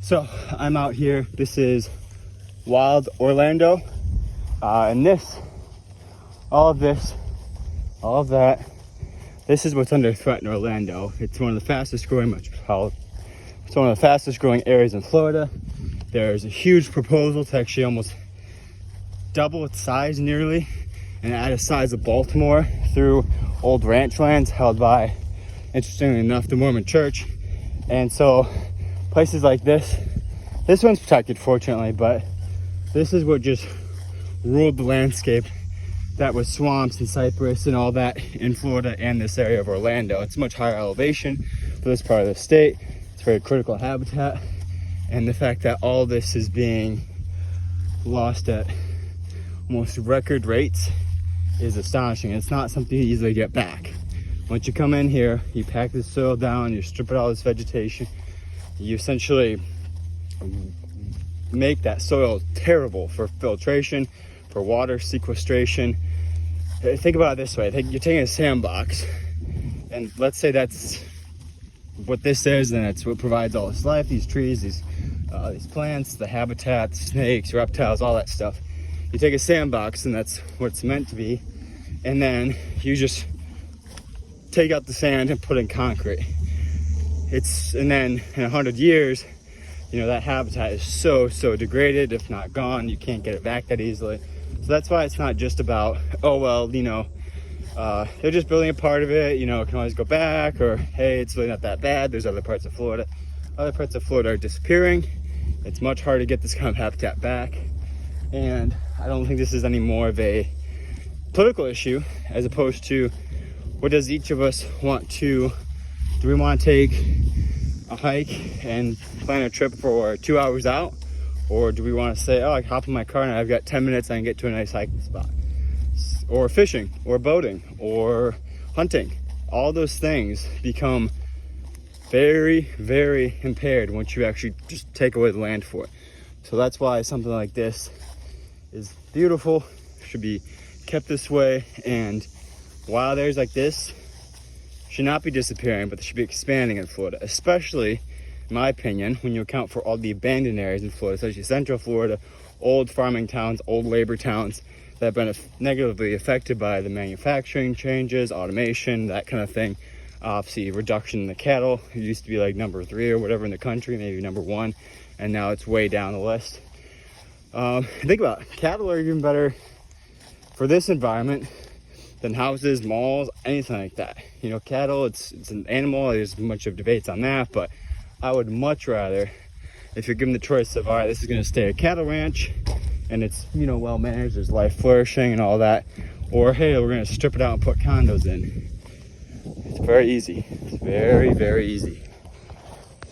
So I'm out here. This is Wild Orlando, and all of that. This is what's under threat in Orlando. It's one of the fastest growing metropolitan. It's one of the fastest growing areas in Florida. There's a huge proposal to actually almost double its size nearly, and add a size of Baltimore through old ranch lands held by, interestingly enough, the Mormon Church. And so places like this one's protected fortunately, but this is what just ruled the landscape. That was swamps and cypress and all that in Florida and this area of Orlando. It's much higher elevation for this part of the state. It's very critical habitat, and the fact that all this is being lost at almost record rates is astonishing. It's not something you easily get back. Once you come in here, you pack the soil down, you strip out all this vegetation, you essentially make that soil terrible for filtration, for water sequestration. Think about it this way. You're taking a sandbox, and let's say that's what this is, and it's what provides all this life, these trees, these plants, the habitat, snakes, reptiles, all that stuff. You take a sandbox, and that's what it's meant to be, and then you just take out the sand and put in concrete. And then in 100 years, that habitat is so degraded, if not gone. You can't get it back that easily. So that's why it's not just about, they're just building a part of it, it can always go back, or hey, it's really not that bad. There's other parts of Florida. Other parts of Florida are disappearing. It's much harder to get this kind of habitat back. And I don't think this is any more of a political issue as opposed to what does each of us want to do. We want to take a hike and plan a trip for 2 hours out, or do we want to say, I hop in my car and I've got 10 minutes, I can get to a nice hiking spot, or fishing, or boating, or hunting. All those things become very, very impaired once you actually just take away the land for it. So that's why something like this is beautiful, should be kept this way, and wild areas like this should not be disappearing, but they should be expanding in Florida, especially, in my opinion, when you account for all the abandoned areas in Florida, such as Central Florida, old farming towns, old labor towns that have been negatively affected by the manufacturing changes, automation, that kind of thing. Obviously, reduction in the cattle. It used to be like number 3 or whatever in the country, maybe number 1, and now it's way down the list. Think about it. Cattle are even better for this environment than houses, malls, anything like that. Cattle, it's an animal. There's a bunch of debates on that, but I would much rather, if you're given the choice of, all right, this is going to stay a cattle ranch and it's, well managed, there's life flourishing and all that, or hey, we're going to strip it out and put condos in. It's very easy. It's very, very easy.